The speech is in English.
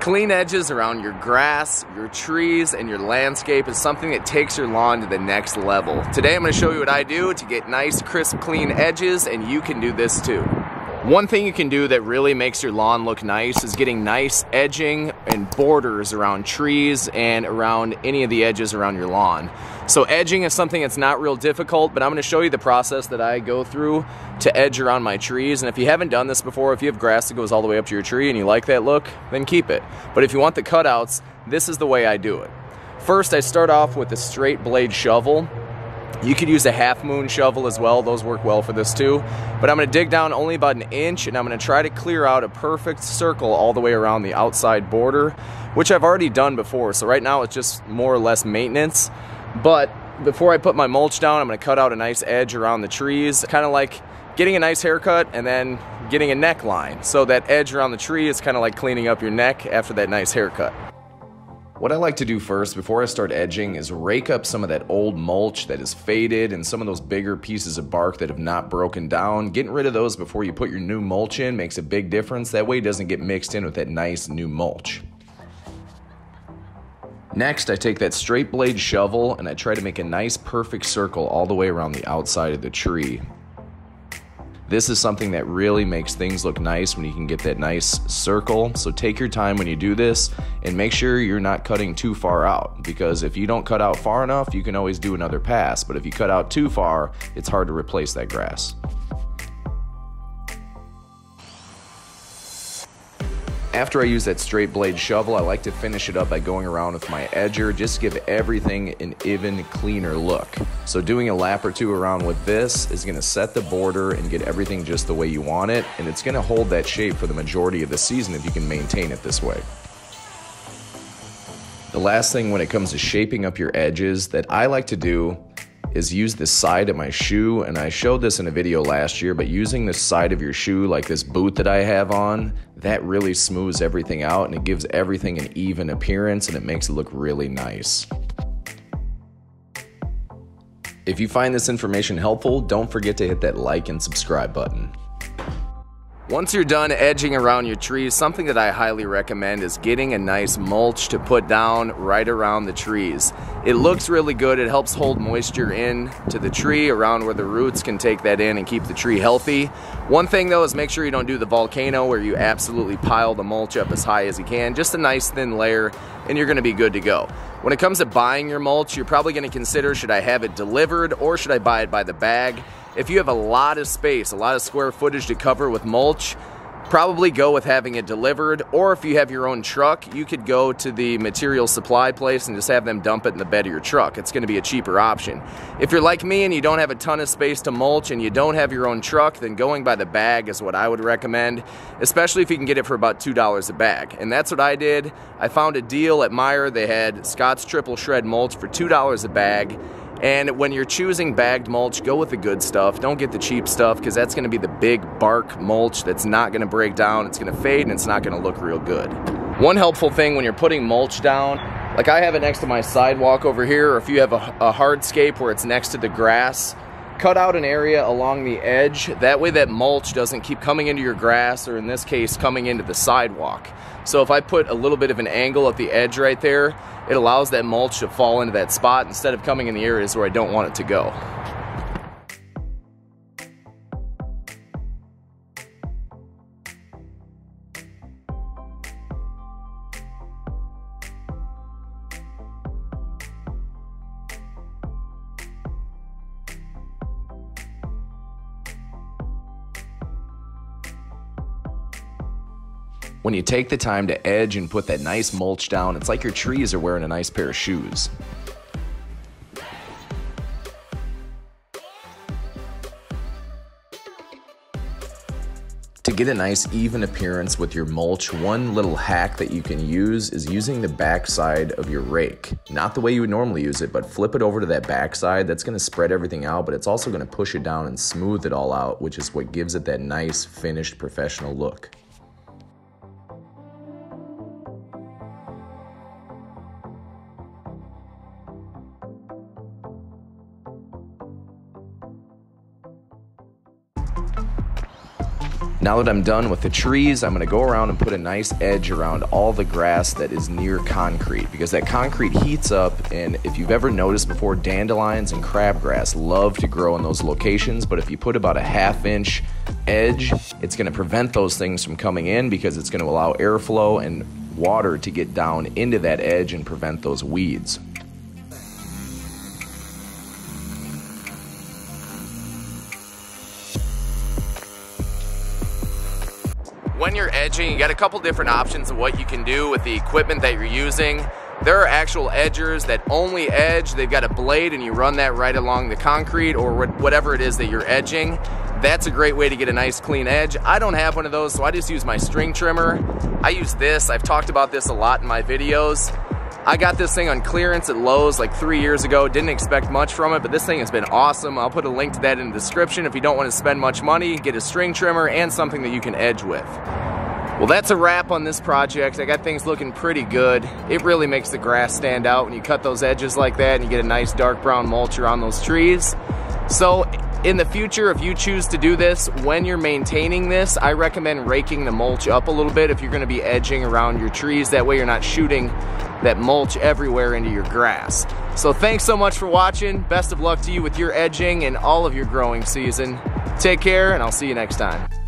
Clean edges around your grass, your trees, and your landscape is something that takes your lawn to the next level. Today I'm going to show you what I do to get nice, crisp, clean edges, and you can do this too. One thing you can do that really makes your lawn look nice is getting nice edging and borders around trees and around any of the edges around your lawn. So edging is something that's not real difficult, but I'm going to show you the process that I go through to edge around my trees. And if you haven't done this before, if you have grass that goes all the way up to your tree and you like that look, then keep it. But if you want the cutouts, this is the way I do it. First, I start off with a straight blade shovel. You could use a half moon shovel as well, those work well for this too. But I'm going to dig down only about an inch, and I'm going to try to clear out a perfect circle all the way around the outside border, which I've already done before. So right now it's just more or less maintenance. But before I put my mulch down, I'm going to cut out a nice edge around the trees, kind of like getting a nice haircut and then getting a neckline. So that edge around the tree is kind of like cleaning up your neck after that nice haircut. What I like to do first before I start edging is rake up some of that old mulch that is faded and some of those bigger pieces of bark that have not broken down. Getting rid of those before you put your new mulch in makes a big difference. That way it doesn't get mixed in with that nice new mulch. Next, I take that straight blade shovel and I try to make a nice perfect circle all the way around the outside of the tree. This is something that really makes things look nice when you can get that nice circle. So take your time when you do this and make sure you're not cutting too far out, because if you don't cut out far enough, you can always do another pass. But if you cut out too far, it's hard to replace that grass. After I use that straight blade shovel, I like to finish it up by going around with my edger, just to give everything an even cleaner look. So doing a lap or two around with this is going to set the border and get everything just the way you want it, and it's going to hold that shape for the majority of the season if you can maintain it this way. The last thing when it comes to shaping up your edges that I like to do is use the side of my shoe, and I showed this in a video last year, but using the side of your shoe like this boot that I have on, that really smooths everything out and it gives everything an even appearance and it makes it look really nice. If you find this information helpful, don't forget to hit that like and subscribe button. Once you're done edging around your trees, something that I highly recommend is getting a nice mulch to put down right around the trees. It looks really good. It helps hold moisture in to the tree around where the roots can take that in and keep the tree healthy. One thing though is make sure you don't do the volcano where you absolutely pile the mulch up as high as you can. Just a nice thin layer and you're going to be good to go. When it comes to buying your mulch, you're probably going to consider, should I have it delivered or should I buy it by the bag? If you have a lot of space, a lot of square footage to cover with mulch, probably go with having it delivered. Or if you have your own truck, you could go to the material supply place and just have them dump it in the bed of your truck. It's going to be a cheaper option. If you're like me and you don't have a ton of space to mulch and you don't have your own truck, then going by the bag is what I would recommend, especially if you can get it for about $2 a bag. And that's what I did. I found a deal at Meijer. They had Scott's Triple Shred mulch for $2 a bag. And when you're choosing bagged mulch, go with the good stuff. Don't get the cheap stuff, because that's going to be the big bark mulch that's not going to break down. It's going to fade and it's not going to look real good. One helpful thing when you're putting mulch down, like I have it next to my sidewalk over here, or if you have a hardscape where it's next to the grass, cut out an area along the edge. That way that mulch doesn't keep coming into your grass, or in this case, coming into the sidewalk. So if I put a little bit of an angle at the edge right there, it allows that mulch to fall into that spot instead of coming in the areas where I don't want it to go. When you take the time to edge and put that nice mulch down, it's like your trees are wearing a nice pair of shoes. To get a nice even appearance with your mulch, one little hack that you can use is using the back side of your rake. Not the way you would normally use it, but flip it over to that back side. That's going to spread everything out, but it's also going to push it down and smooth it all out, which is what gives it that nice, finished, professional look. Now that I'm done with the trees, I'm gonna go around and put a nice edge around all the grass that is near concrete, because that concrete heats up, and if you've ever noticed before, dandelions and crabgrass love to grow in those locations, but if you put about a 1/2 inch edge, it's gonna prevent those things from coming in, because it's gonna allow airflow and water to get down into that edge and prevent those weeds. When you're edging, you got a couple different options of what you can do with the equipment that you're using. There are actual edgers that only edge. They've got a blade and you run that right along the concrete or whatever it is that you're edging. That's a great way to get a nice clean edge. I don't have one of those, so I just use my string trimmer. I use this. I've talked about this a lot in my videos. I got this thing on clearance at Lowe's like 3 years ago. Didn't expect much from it, but this thing has been awesome. I'll put a link to that in the description. If you don't want to spend much money, get a string trimmer and something that you can edge with. Well, that's a wrap on this project. I got things looking pretty good. It really makes the grass stand out when you cut those edges like that and you get a nice dark brown mulch around those trees. So in the future, if you choose to do this, when you're maintaining this, I recommend raking the mulch up a little bit if you're gonna be edging around your trees. That way you're not shooting that mulch everywhere into your grass. So thanks so much for watching. Best of luck to you with your edging and all of your growing season. Take care, and I'll see you next time.